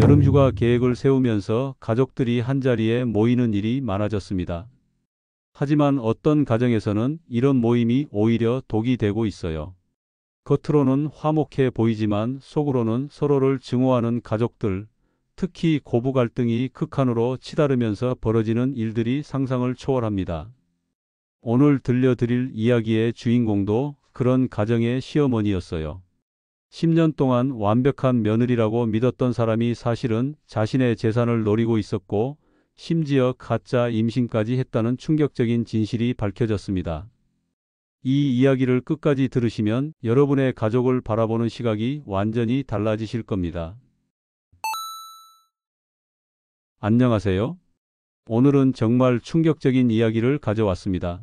여름휴가 계획을 세우면서 가족들이 한자리에 모이는 일이 많아졌습니다. 하지만 어떤 가정에서는 이런 모임이 오히려 독이 되고 있어요. 겉으로는 화목해 보이지만 속으로는 서로를 증오하는 가족들, 특히 고부 갈등이 극한으로 치달으면서 벌어지는 일들이 상상을 초월합니다. 오늘 들려드릴 이야기의 주인공도 그런 가정의 시어머니였어요. 10년 동안 완벽한 며느리라고 믿었던 사람이 사실은 자신의 재산을 노리고 있었고, 심지어 가짜 임신까지 했다는 충격적인 진실이 밝혀졌습니다. 이 이야기를 끝까지 들으시면 여러분의 가족을 바라보는 시각이 완전히 달라지실 겁니다. 안녕하세요. 오늘은 정말 충격적인 이야기를 가져왔습니다.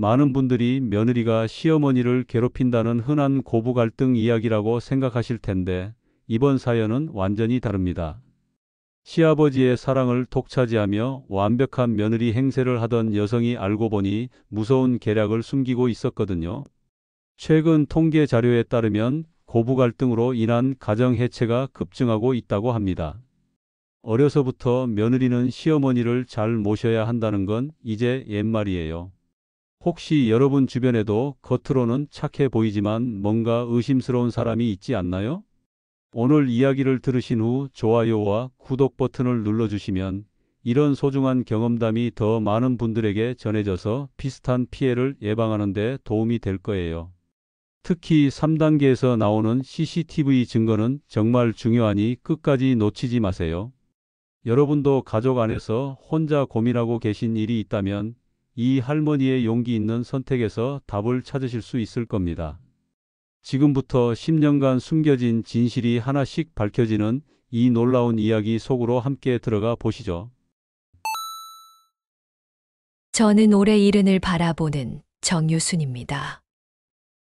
많은 분들이 며느리가 시어머니를 괴롭힌다는 흔한 고부 갈등 이야기라고 생각하실 텐데, 이번 사연은 완전히 다릅니다. 시아버지의 사랑을 독차지하며 완벽한 며느리 행세를 하던 여성이 알고 보니 무서운 계략을 숨기고 있었거든요. 최근 통계 자료에 따르면 고부 갈등으로 인한 가정 해체가 급증하고 있다고 합니다. 어려서부터 며느리는 시어머니를 잘 모셔야 한다는 건 이제 옛말이에요. 혹시 여러분 주변에도 겉으로는 착해 보이지만 뭔가 의심스러운 사람이 있지 않나요? 오늘 이야기를 들으신 후 좋아요와 구독 버튼을 눌러주시면 이런 소중한 경험담이 더 많은 분들에게 전해져서 비슷한 피해를 예방하는 데 도움이 될 거예요. 특히 3단계에서 나오는 CCTV 증거는 정말 중요하니 끝까지 놓치지 마세요. 여러분도 가족 안에서 혼자 고민하고 계신 일이 있다면 이 할머니의 용기 있는 선택에서 답을 찾으실 수 있을 겁니다. 지금부터 10년간 숨겨진 진실이 하나씩 밝혀지는 이 놀라운 이야기 속으로 함께 들어가 보시죠. 저는 올해 70을 바라보는 정유순입니다.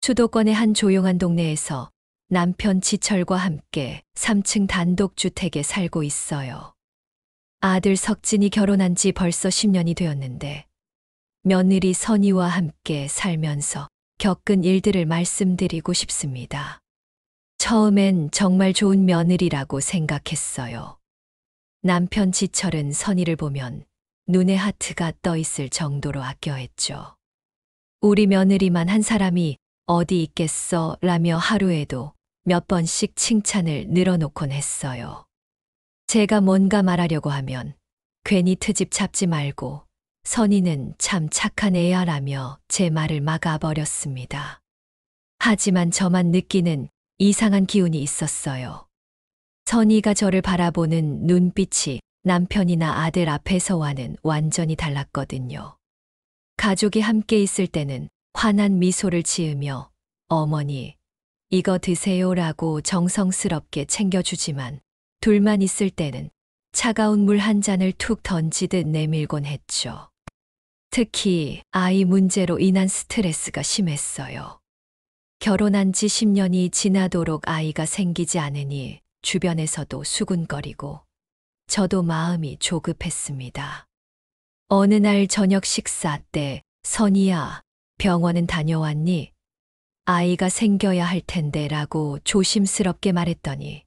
수도권의 한 조용한 동네에서 남편 지철과 함께 3층 단독주택에 살고 있어요. 아들 석진이 결혼한 지 벌써 10년이 되었는데 며느리 선희와 함께 살면서 겪은 일들을 말씀드리고 싶습니다. 처음엔 정말 좋은 며느리라고 생각했어요. 남편 지철은 선희를 보면 눈에 하트가 떠 있을 정도로 아껴했죠. 우리 며느리만 한 사람이 어디 있겠어 라며 하루에도 몇 번씩 칭찬을 늘어놓곤 했어요. 제가 뭔가 말하려고 하면 괜히 트집 잡지 말고 선희는 참 착한 애야 라며 제 말을 막아버렸습니다. 하지만 저만 느끼는 이상한 기운이 있었어요. 선희가 저를 바라보는 눈빛이 남편이나 아들 앞에서와는 완전히 달랐거든요. 가족이 함께 있을 때는 환한 미소를 지으며 어머니, 이거 드세요라고 정성스럽게 챙겨주지만 둘만 있을 때는 차가운 물 한 잔을 툭 던지듯 내밀곤 했죠. 특히 아이 문제로 인한 스트레스가 심했어요. 결혼한 지 10년이 지나도록 아이가 생기지 않으니 주변에서도 수군거리고 저도 마음이 조급했습니다. 어느 날 저녁 식사 때 선희야, 병원은 다녀왔니? 아이가 생겨야 할 텐데 라고 조심스럽게 말했더니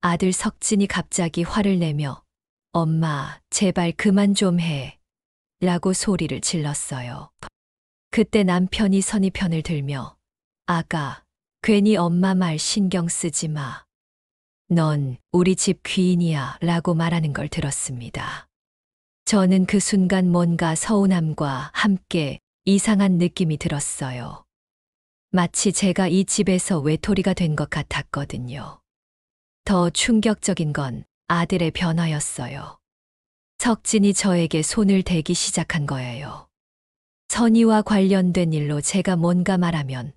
아들 석진이 갑자기 화를 내며 엄마, 제발 그만 좀 해. 라고 소리를 질렀어요. 그때 남편이 선희 편을 들며 아가, 괜히 엄마 말 신경 쓰지 마. 넌 우리 집 귀인이야 라고 말하는 걸 들었습니다. 저는 그 순간 뭔가 서운함과 함께 이상한 느낌이 들었어요. 마치 제가 이 집에서 외톨이가 된 것 같았거든요. 더 충격적인 건 아들의 변화였어요. 석진이 저에게 손을 대기 시작한 거예요. 선희와 관련된 일로 제가 뭔가 말하면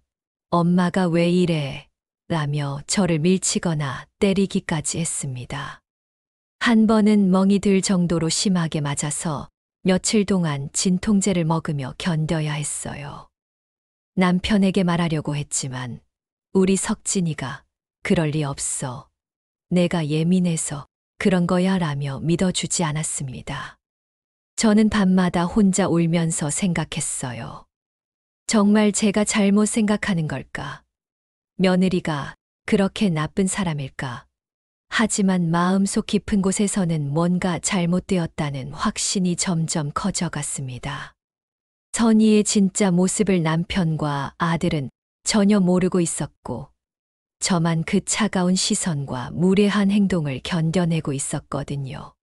엄마가 왜 이래? 라며 저를 밀치거나 때리기까지 했습니다. 한 번은 멍이 들 정도로 심하게 맞아서 며칠 동안 진통제를 먹으며 견뎌야 했어요. 남편에게 말하려고 했지만 우리 석진이가 그럴 리 없어. 내가 예민해서 그런 거야 라며 믿어주지 않았습니다. 저는 밤마다 혼자 울면서 생각했어요. 정말 제가 잘못 생각하는 걸까? 며느리가 그렇게 나쁜 사람일까? 하지만 마음속 깊은 곳에서는 뭔가 잘못되었다는 확신이 점점 커져갔습니다. 선희의 진짜 모습을 남편과 아들은 전혀 모르고 있었고, 저만 그 차가운 시선과 무례한 행동을 견뎌내고 있었거든요.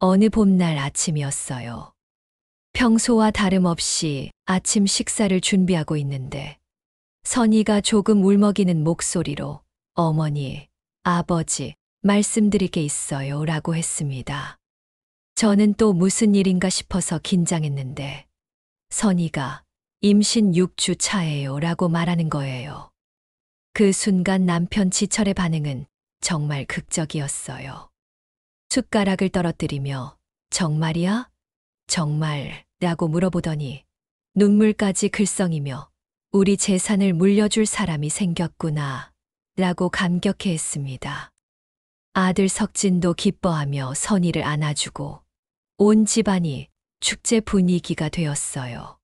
어느 봄날 아침이었어요. 평소와 다름없이 아침 식사를 준비하고 있는데, 선희가 조금 울먹이는 목소리로 어머니, 아버지, 말씀드릴 게 있어요 라고 했습니다. 저는 또 무슨 일인가 싶어서 긴장했는데, 선희가 임신 6주 차예요 라고 말하는 거예요. 그 순간 남편 지철의 반응은 정말 극적이었어요. 숟가락을 떨어뜨리며 정말이야? 정말? 라고 물어보더니 눈물까지 글썽이며 우리 재산을 물려줄 사람이 생겼구나 라고 감격해 했습니다. 아들 석진도 기뻐하며 선희를 안아주고 온 집안이 축제 분위기가 되었어요.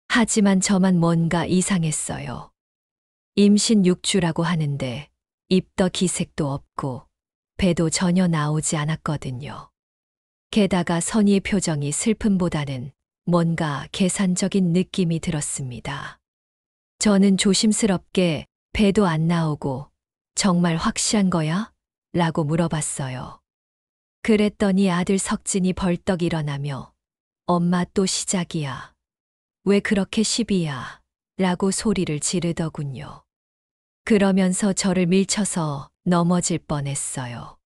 하지만 저만 뭔가 이상했어요. 임신 6주라고 하는데 입덧 기색도 없고 배도 전혀 나오지 않았거든요. 게다가 선희의 표정이 슬픔보다는 뭔가 계산적인 느낌이 들었습니다. 저는 조심스럽게 배도 안 나오고 정말 확실한 거야? 라고 물어봤어요. 그랬더니 아들 석진이 벌떡 일어나며 엄마 또 시작이야. 왜 그렇게 시비야? 라고 소리를 지르더군요. 그러면서 저를 밀쳐서 넘어질 뻔했어요.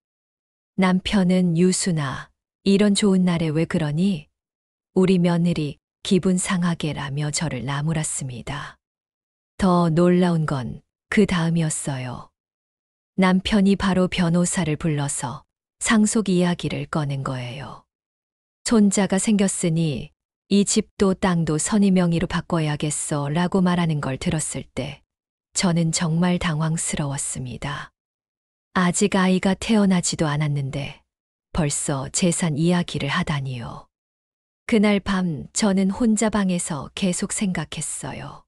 남편은 유순아, 이런 좋은 날에 왜 그러니? 우리 며느리 기분 상하게라며 저를 나무랐습니다. 더 놀라운 건 그 다음이었어요. 남편이 바로 변호사를 불러서 상속 이야기를 꺼낸 거예요. 손자가 생겼으니 이 집도 땅도 선희 명의로 바꿔야겠어 라고 말하는 걸 들었을 때 저는 정말 당황스러웠습니다. 아직 아이가 태어나지도 않았는데 벌써 재산 이야기를 하다니요. 그날 밤 저는 혼자 방에서 계속 생각했어요.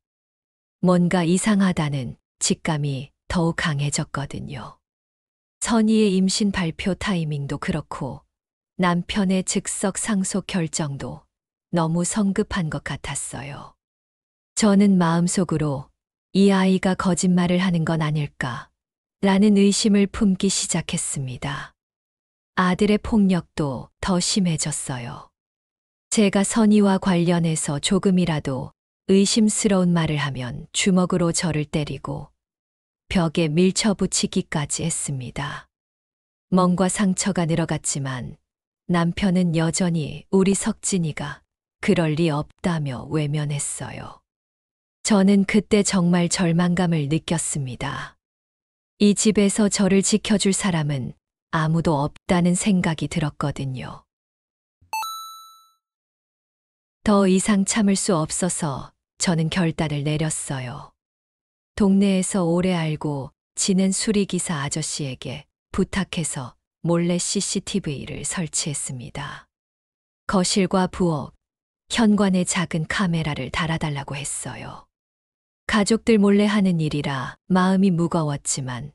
뭔가 이상하다는 직감이 더욱 강해졌거든요. 선희의 임신 발표 타이밍도 그렇고 남편의 즉석 상속 결정도 너무 성급한 것 같았어요. 저는 마음속으로 이 아이가 거짓말을 하는 건 아닐까 라는 의심을 품기 시작했습니다. 아들의 폭력도 더 심해졌어요. 제가 선희와 관련해서 조금이라도 의심스러운 말을 하면 주먹으로 저를 때리고 벽에 밀쳐붙이기까지 했습니다. 멍과 상처가 늘어갔지만 남편은 여전히 우리 석진이가 그럴 리 없다며 외면했어요. 저는 그때 정말 절망감을 느꼈습니다. 이 집에서 저를 지켜줄 사람은 아무도 없다는 생각이 들었거든요. 더 이상 참을 수 없어서 저는 결단을 내렸어요. 동네에서 오래 알고 지낸 수리기사 아저씨에게 부탁해서 몰래 CCTV를 설치했습니다. 거실과 부엌, 현관에 작은 카메라를 달아달라고 했어요. 가족들 몰래 하는 일이라 마음이 무거웠지만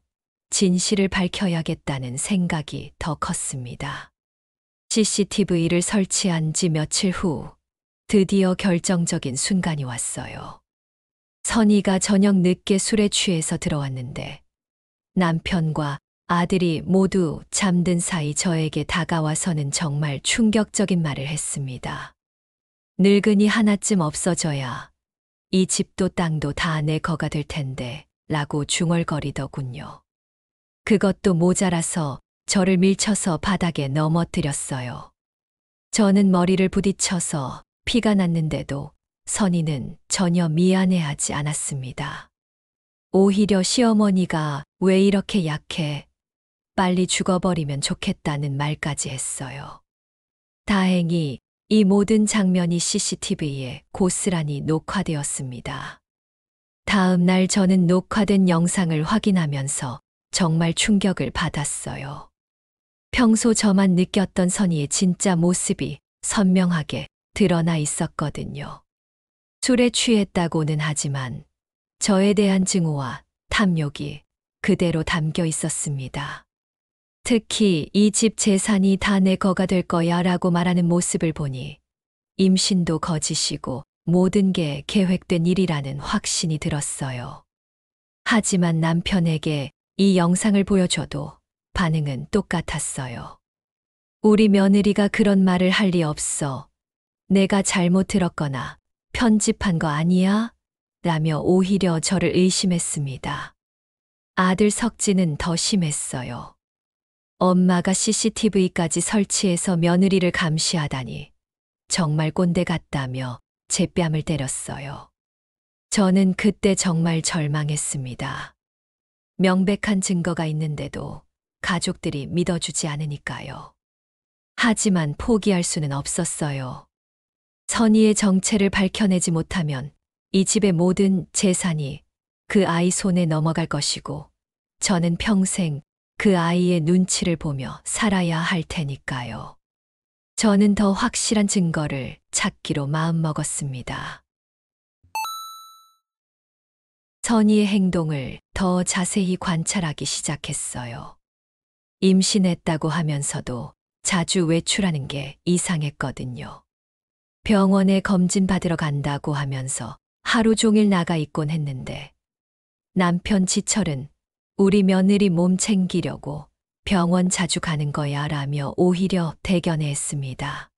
진실을 밝혀야겠다는 생각이 더 컸습니다. CCTV를 설치한 지 며칠 후 드디어 결정적인 순간이 왔어요. 선희가 저녁 늦게 술에 취해서 들어왔는데 남편과 아들이 모두 잠든 사이 저에게 다가와서는 정말 충격적인 말을 했습니다. 늙은이 하나쯤 없어져야 이 집도 땅도 다 내 거가 될 텐데 라고 중얼거리더군요. 그것도 모자라서 저를 밀쳐서 바닥에 넘어뜨렸어요. 저는 머리를 부딪혀서 피가 났는데도 선희는 전혀 미안해하지 않았습니다. 오히려 시어머니가 왜 이렇게 약해? 빨리 죽어버리면 좋겠다는 말까지 했어요. 다행히 이 모든 장면이 CCTV에 고스란히 녹화되었습니다. 다음 날 저는 녹화된 영상을 확인하면서 정말 충격을 받았어요. 평소 저만 느꼈던 선희의 진짜 모습이 선명하게 드러나 있었거든요. 술에 취했다고는 하지만 저에 대한 증오와 탐욕이 그대로 담겨 있었습니다. 특히 이 집 재산이 다 내 거가 될 거야 라고 말하는 모습을 보니 임신도 거짓이고 모든 게 계획된 일이라는 확신이 들었어요. 하지만 남편에게 이 영상을 보여줘도 반응은 똑같았어요. 우리 며느리가 그런 말을 할 리 없어. 내가 잘못 들었거나 편집한 거 아니야? 라며 오히려 저를 의심했습니다. 아들 석진은 더 심했어요. 엄마가 CCTV까지 설치해서 며느리를 감시하다니 정말 꼰대 같다며 제 뺨을 때렸어요. 저는 그때 정말 절망했습니다. 명백한 증거가 있는데도 가족들이 믿어주지 않으니까요. 하지만 포기할 수는 없었어요. 선의의 정체를 밝혀내지 못하면 이 집의 모든 재산이 그 아이 손에 넘어갈 것이고 저는 평생 그 아이의 눈치를 보며 살아야 할 테니까요. 저는 더 확실한 증거를 찾기로 마음먹었습니다. 선의의 행동을 더 자세히 관찰하기 시작했어요. 임신했다고 하면서도 자주 외출하는 게 이상했거든요. 병원에 검진 받으러 간다고 하면서 하루 종일 나가 있곤 했는데 남편 지철은 우리 며느리 몸 챙기려고 병원 자주 가는 거야 라며 오히려 대견해했습니다.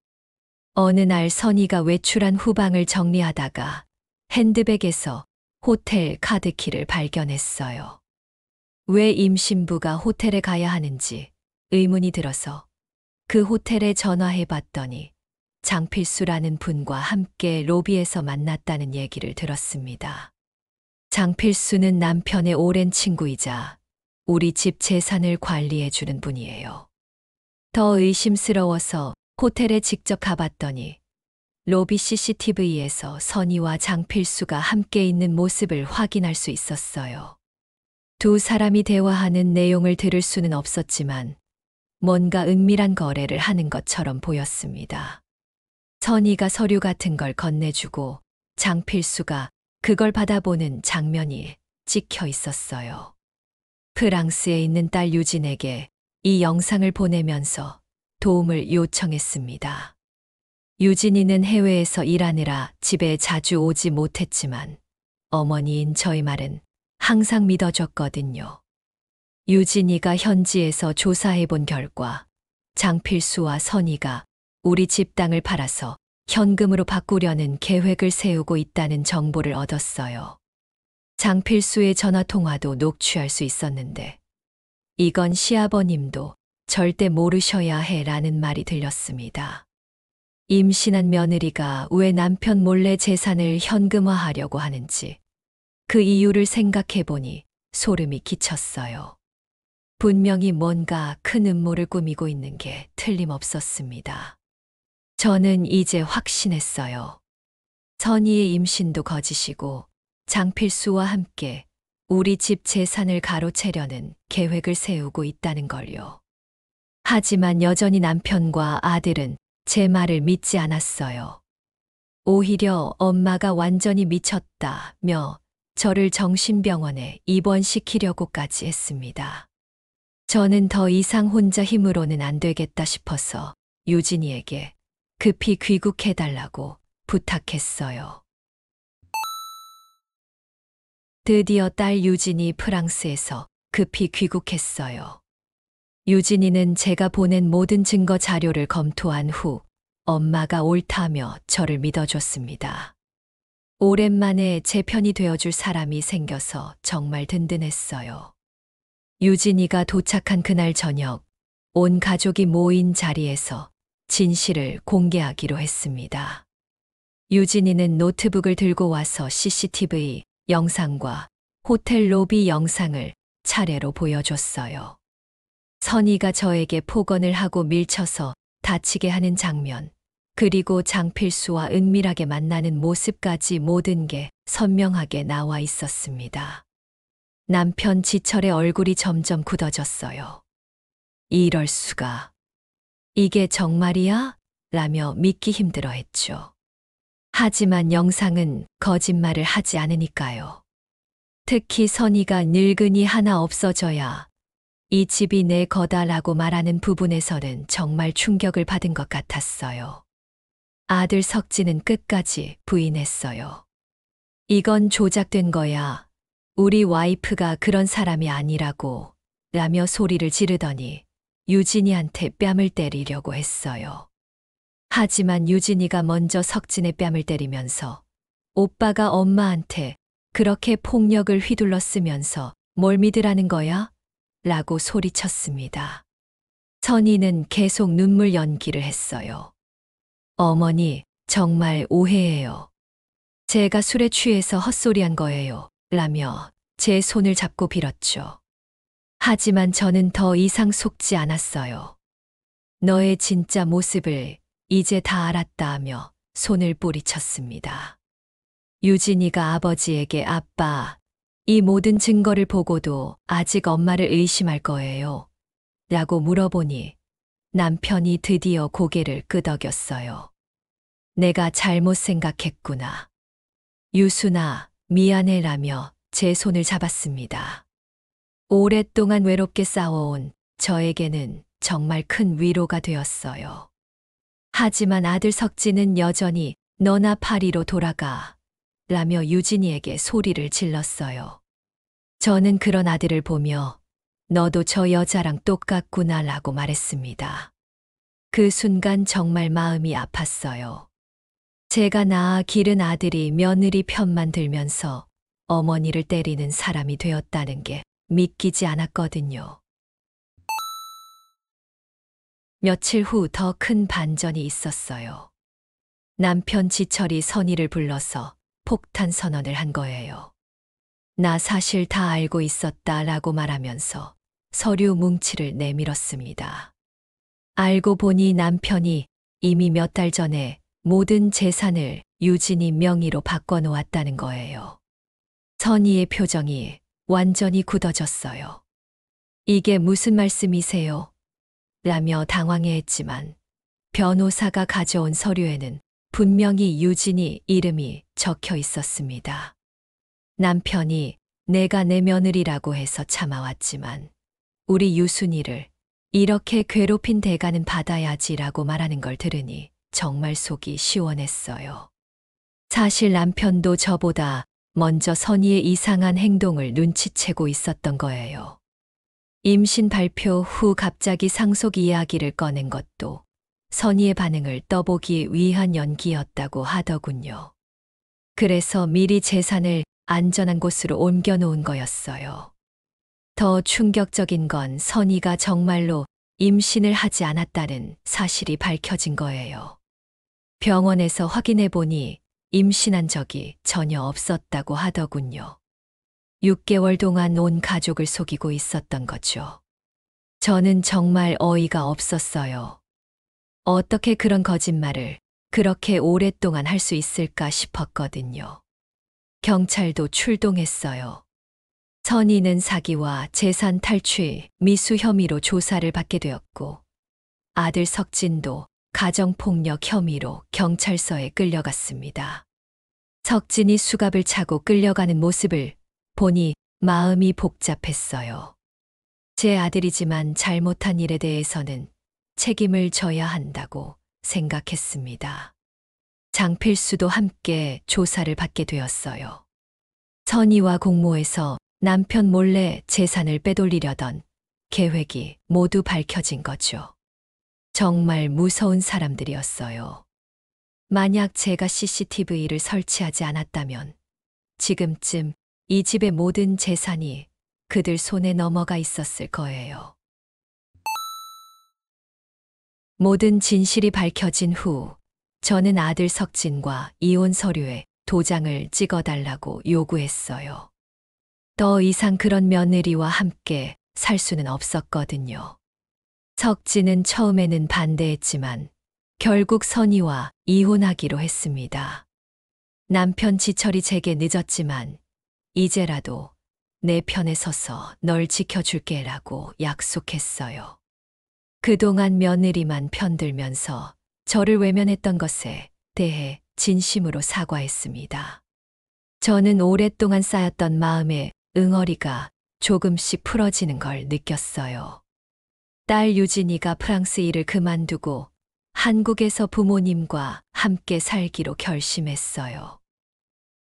어느 날 선희가 외출한 후방을 정리하다가 핸드백에서 호텔 카드키를 발견했어요. 왜 임신부가 호텔에 가야 하는지 의문이 들어서 그 호텔에 전화해 봤더니 장필수라는 분과 함께 로비에서 만났다는 얘기를 들었습니다. 장필수는 남편의 오랜 친구이자 우리 집 재산을 관리해 주는 분이에요. 더 의심스러워서 호텔에 직접 가봤더니 로비 CCTV에서 선희와 장필수가 함께 있는 모습을 확인할 수 있었어요. 두 사람이 대화하는 내용을 들을 수는 없었지만 뭔가 은밀한 거래를 하는 것처럼 보였습니다. 선희가 서류 같은 걸 건네주고 장필수가 그걸 받아보는 장면이 찍혀 있었어요. 프랑스에 있는 딸 유진에게 이 영상을 보내면서 도움을 요청했습니다. 유진이는 해외에서 일하느라 집에 자주 오지 못했지만 어머니인 저희 말은 항상 믿어줬거든요. 유진이가 현지에서 조사해 본 결과 장필수와 선희가 우리 집 땅을 팔아서 현금으로 바꾸려는 계획을 세우고 있다는 정보를 얻었어요. 장필수의 전화통화도 녹취할 수 있었는데 이건 시아버님도 절대 모르셔야 해라는 말이 들렸습니다. 임신한 며느리가 왜 남편 몰래 재산을 현금화하려고 하는지 그 이유를 생각해 보니 소름이 끼쳤어요. 분명히 뭔가 큰 음모를 꾸미고 있는 게 틀림없었습니다. 저는 이제 확신했어요. 선희의 임신도 거짓이고 장필수와 함께 우리 집 재산을 가로채려는 계획을 세우고 있다는 걸요. 하지만 여전히 남편과 아들은 제 말을 믿지 않았어요. 오히려 엄마가 완전히 미쳤다며 저를 정신병원에 입원시키려고까지 했습니다. 저는 더 이상 혼자 힘으로는 안 되겠다 싶어서 유진이에게 급히 귀국해달라고 부탁했어요. 드디어 딸 유진이 프랑스에서 급히 귀국했어요. 유진이는 제가 보낸 모든 증거 자료를 검토한 후 엄마가 옳다며 저를 믿어줬습니다. 오랜만에 제 편이 되어줄 사람이 생겨서 정말 든든했어요. 유진이가 도착한 그날 저녁, 온 가족이 모인 자리에서 진실을 공개하기로 했습니다. 유진이는 노트북을 들고 와서 CCTV 영상과 호텔 로비 영상을 차례로 보여줬어요. 선희가 저에게 폭언을 하고 밀쳐서 다치게 하는 장면, 그리고 장필수와 은밀하게 만나는 모습까지 모든 게 선명하게 나와 있었습니다. 남편 지철의 얼굴이 점점 굳어졌어요. 이럴 수가. 이게 정말이야? 라며 믿기 힘들어 했죠. 하지만 영상은 거짓말을 하지 않으니까요. 특히 선이가 늙은이 하나 없어져야 이 집이 내 거다라고 말하는 부분에서는 정말 충격을 받은 것 같았어요. 아들 석진은 끝까지 부인했어요. 이건 조작된 거야. 우리 와이프가 그런 사람이 아니라고 라며 소리를 지르더니 유진이한테 뺨을 때리려고 했어요. 하지만 유진이가 먼저 석진의 뺨을 때리면서 오빠가 엄마한테 그렇게 폭력을 휘둘렀으면서 뭘 믿으라는 거야? 라고 소리쳤습니다. 선이는 계속 눈물 연기를 했어요. 어머니, 정말 오해해요. 제가 술에 취해서 헛소리한 거예요. 라며 제 손을 잡고 빌었죠. 하지만 저는 더 이상 속지 않았어요. 너의 진짜 모습을 이제 다 알았다 하며 손을 뿌리쳤습니다. 유진이가 아버지에게 아빠, 이 모든 증거를 보고도 아직 엄마를 의심할 거예요. 라고 물어보니 남편이 드디어 고개를 끄덕였어요. 내가 잘못 생각했구나. 유순아, 미안해라며 제 손을 잡았습니다. 오랫동안 외롭게 싸워온 저에게는 정말 큰 위로가 되었어요. 하지만 아들 석진은 여전히 너나 파리로 돌아가 라며 유진이에게 소리를 질렀어요. 저는 그런 아들을 보며 너도 저 여자랑 똑같구나 라고 말했습니다. 그 순간 정말 마음이 아팠어요. 제가 낳아 기른 아들이 며느리 편만 들면서 어머니를 때리는 사람이 되었다는 게 믿기지 않았거든요. 며칠 후 더 큰 반전이 있었어요. 남편 지철이 선희를 불러서 폭탄 선언을 한 거예요. 나 사실 다 알고 있었다 라고 말하면서 서류 뭉치를 내밀었습니다. 알고 보니 남편이 이미 몇 달 전에 모든 재산을 유진이 명의로 바꿔놓았다는 거예요. 선희의 표정이 완전히 굳어졌어요. 이게 무슨 말씀이세요? 라며 당황해했지만 변호사가 가져온 서류에는 분명히 유진이 이름이 적혀 있었습니다. 남편이 내가 내 며느리라고 해서 참아왔지만 우리 유순이를 이렇게 괴롭힌 대가는 받아야지라고 말하는 걸 들으니 정말 속이 시원했어요. 사실 남편도 저보다 먼저 선희의 이상한 행동을 눈치채고 있었던 거예요. 임신 발표 후 갑자기 상속 이야기를 꺼낸 것도 선희의 반응을 떠보기 위한 연기였다고 하더군요. 그래서 미리 재산을 안전한 곳으로 옮겨놓은 거였어요. 더 충격적인 건 선희가 정말로 임신을 하지 않았다는 사실이 밝혀진 거예요. 병원에서 확인해 보니 임신한 적이 전혀 없었다고 하더군요. 6개월 동안 온 가족을 속이고 있었던 거죠. 저는 정말 어이가 없었어요. 어떻게 그런 거짓말을 그렇게 오랫동안 할 수 있을까 싶었거든요. 경찰도 출동했어요. 선희는 사기와 재산 탈취, 미수 혐의로 조사를 받게 되었고 아들 석진도 가정폭력 혐의로 경찰서에 끌려갔습니다. 석진이 수갑을 차고 끌려가는 모습을 보니 마음이 복잡했어요. 제 아들이지만 잘못한 일에 대해서는 책임을 져야 한다고 생각했습니다. 장필수도 함께 조사를 받게 되었어요. 선희와 공모해서 남편 몰래 재산을 빼돌리려던 계획이 모두 밝혀진 거죠. 정말 무서운 사람들이었어요. 만약 제가 CCTV를 설치하지 않았다면 지금쯤 이 집의 모든 재산이 그들 손에 넘어가 있었을 거예요. 모든 진실이 밝혀진 후 저는 아들 석진과 이혼 서류에 도장을 찍어달라고 요구했어요. 더 이상 그런 며느리와 함께 살 수는 없었거든요. 석진은 처음에는 반대했지만 결국 선희와 이혼하기로 했습니다. 남편 지철이 제게 늦었지만 이제라도 내 편에 서서 널 지켜줄게라고 약속했어요. 그동안 며느리만 편들면서 저를 외면했던 것에 대해 진심으로 사과했습니다. 저는 오랫동안 쌓였던 마음의 응어리가 조금씩 풀어지는 걸 느꼈어요. 딸 유진이가 프랑스 일을 그만두고 한국에서 부모님과 함께 살기로 결심했어요.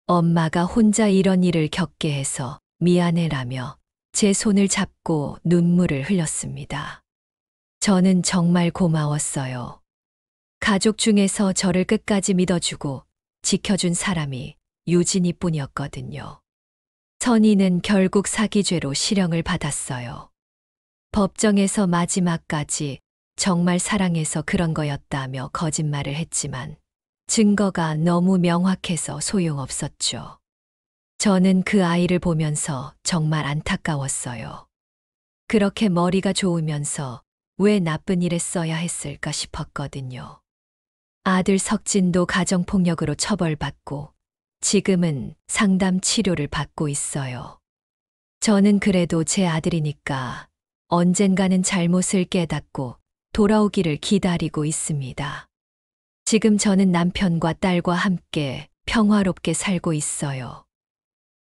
엄마가 혼자 이런 일을 겪게 해서 미안해라며 제 손을 잡고 눈물을 흘렸습니다. 저는 정말 고마웠어요. 가족 중에서 저를 끝까지 믿어주고 지켜준 사람이 유진이 뿐이었거든요. 선희는 결국 사기죄로 실형을 받았어요. 법정에서 마지막까지 정말 사랑해서 그런 거였다며 거짓말을 했지만 증거가 너무 명확해서 소용없었죠. 저는 그 아이를 보면서 정말 안타까웠어요. 그렇게 머리가 좋으면서 왜 나쁜 일에 써야 했을까 싶었거든요. 아들 석진도 가정폭력으로 처벌받고 지금은 상담 치료를 받고 있어요. 저는 그래도 제 아들이니까 언젠가는 잘못을 깨닫고 돌아오기를 기다리고 있습니다. 지금 저는 남편과 딸과 함께 평화롭게 살고 있어요.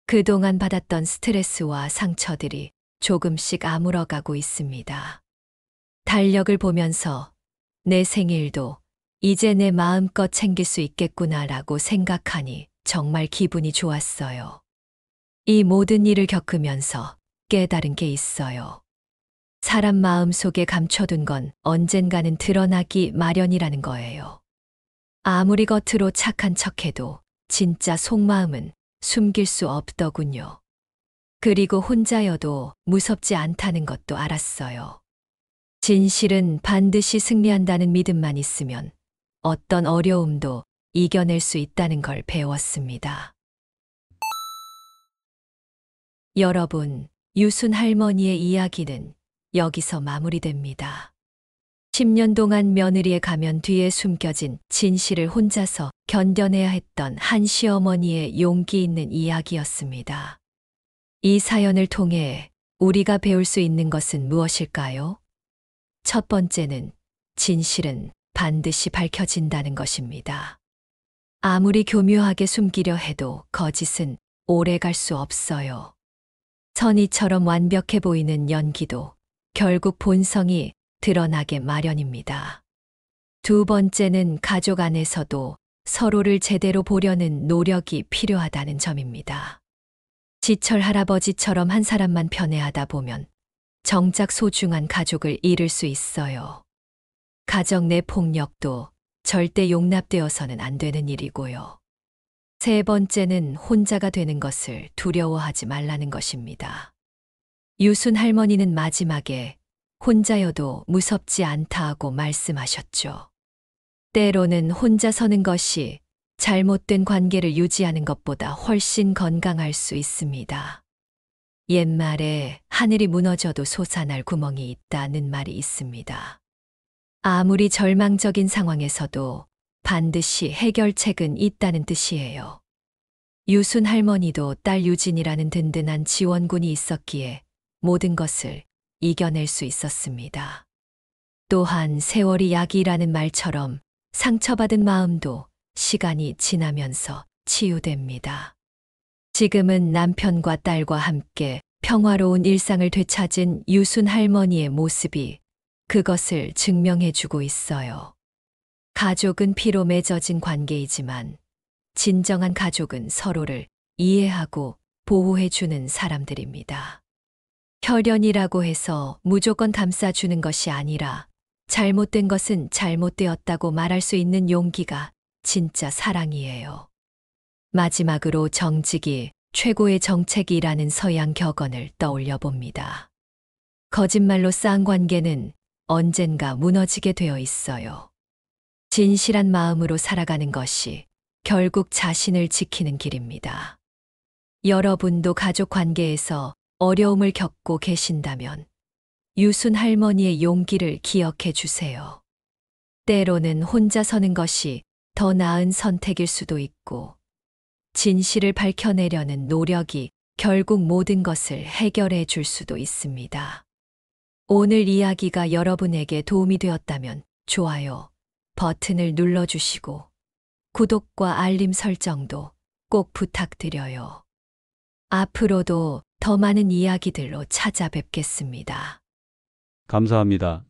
그동안 받았던 스트레스와 상처들이 조금씩 아물어가고 있습니다. 달력을 보면서 내 생일도 이제 내 마음껏 챙길 수 있겠구나라고 생각하니 정말 기분이 좋았어요. 이 모든 일을 겪으면서 깨달은 게 있어요. 사람 마음 속에 감춰둔 건 언젠가는 드러나기 마련이라는 거예요. 아무리 겉으로 착한 척해도 진짜 속마음은 숨길 수 없더군요. 그리고 혼자여도 무섭지 않다는 것도 알았어요. 진실은 반드시 승리한다는 믿음만 있으면 어떤 어려움도 이겨낼 수 있다는 걸 배웠습니다. 여러분, 유순 할머니의 이야기는 여기서 마무리됩니다. 10년 동안 며느리의 가면 뒤에 숨겨진 진실을 혼자서 견뎌내야 했던 한 시어머니의 용기 있는 이야기였습니다. 이 사연을 통해 우리가 배울 수 있는 것은 무엇일까요? 첫 번째는 진실은 반드시 밝혀진다는 것입니다. 아무리 교묘하게 숨기려 해도 거짓은 오래 갈 수 없어요. 선희처럼 완벽해 보이는 연기도 결국 본성이 드러나게 마련입니다. 두 번째는 가족 안에서도 서로를 제대로 보려는 노력이 필요하다는 점입니다. 지철 할아버지처럼 한 사람만 편애하다 보면 정작 소중한 가족을 잃을 수 있어요. 가정 내 폭력도 절대 용납되어서는 안 되는 일이고요. 세 번째는 혼자가 되는 것을 두려워하지 말라는 것입니다. 유순 할머니는 마지막에 혼자여도 무섭지 않다 하고 말씀하셨죠. 때로는 혼자 서는 것이 잘못된 관계를 유지하는 것보다 훨씬 건강할 수 있습니다. 옛말에 하늘이 무너져도 솟아날 구멍이 있다는 말이 있습니다. 아무리 절망적인 상황에서도 반드시 해결책은 있다는 뜻이에요. 유순 할머니도 딸 유진이라는 든든한 지원군이 있었기에 모든 것을 이겨낼 수 있었습니다. 또한 세월이 약이라는 말처럼 상처받은 마음도 시간이 지나면서 치유됩니다. 지금은 남편과 딸과 함께 평화로운 일상을 되찾은 유순 할머니의 모습이 그것을 증명해주고 있어요. 가족은 피로 맺어진 관계이지만 진정한 가족은 서로를 이해하고 보호해주는 사람들입니다. 혈연이라고 해서 무조건 감싸주는 것이 아니라 잘못된 것은 잘못되었다고 말할 수 있는 용기가 진짜 사랑이에요. 마지막으로 정직이 최고의 정책이라는 서양 격언을 떠올려 봅니다. 거짓말로 쌓은 관계는 언젠가 무너지게 되어 있어요. 진실한 마음으로 살아가는 것이 결국 자신을 지키는 길입니다. 여러분도 가족 관계에서 어려움을 겪고 계신다면 유순 할머니의 용기를 기억해 주세요. 때로는 혼자 서는 것이 더 나은 선택일 수도 있고 진실을 밝혀내려는 노력이 결국 모든 것을 해결해 줄 수도 있습니다. 오늘 이야기가 여러분에게 도움이 되었다면 좋아요 버튼을 눌러주시고 구독과 알림 설정도 꼭 부탁드려요. 앞으로도 더 많은 이야기들로 찾아뵙겠습니다. 감사합니다.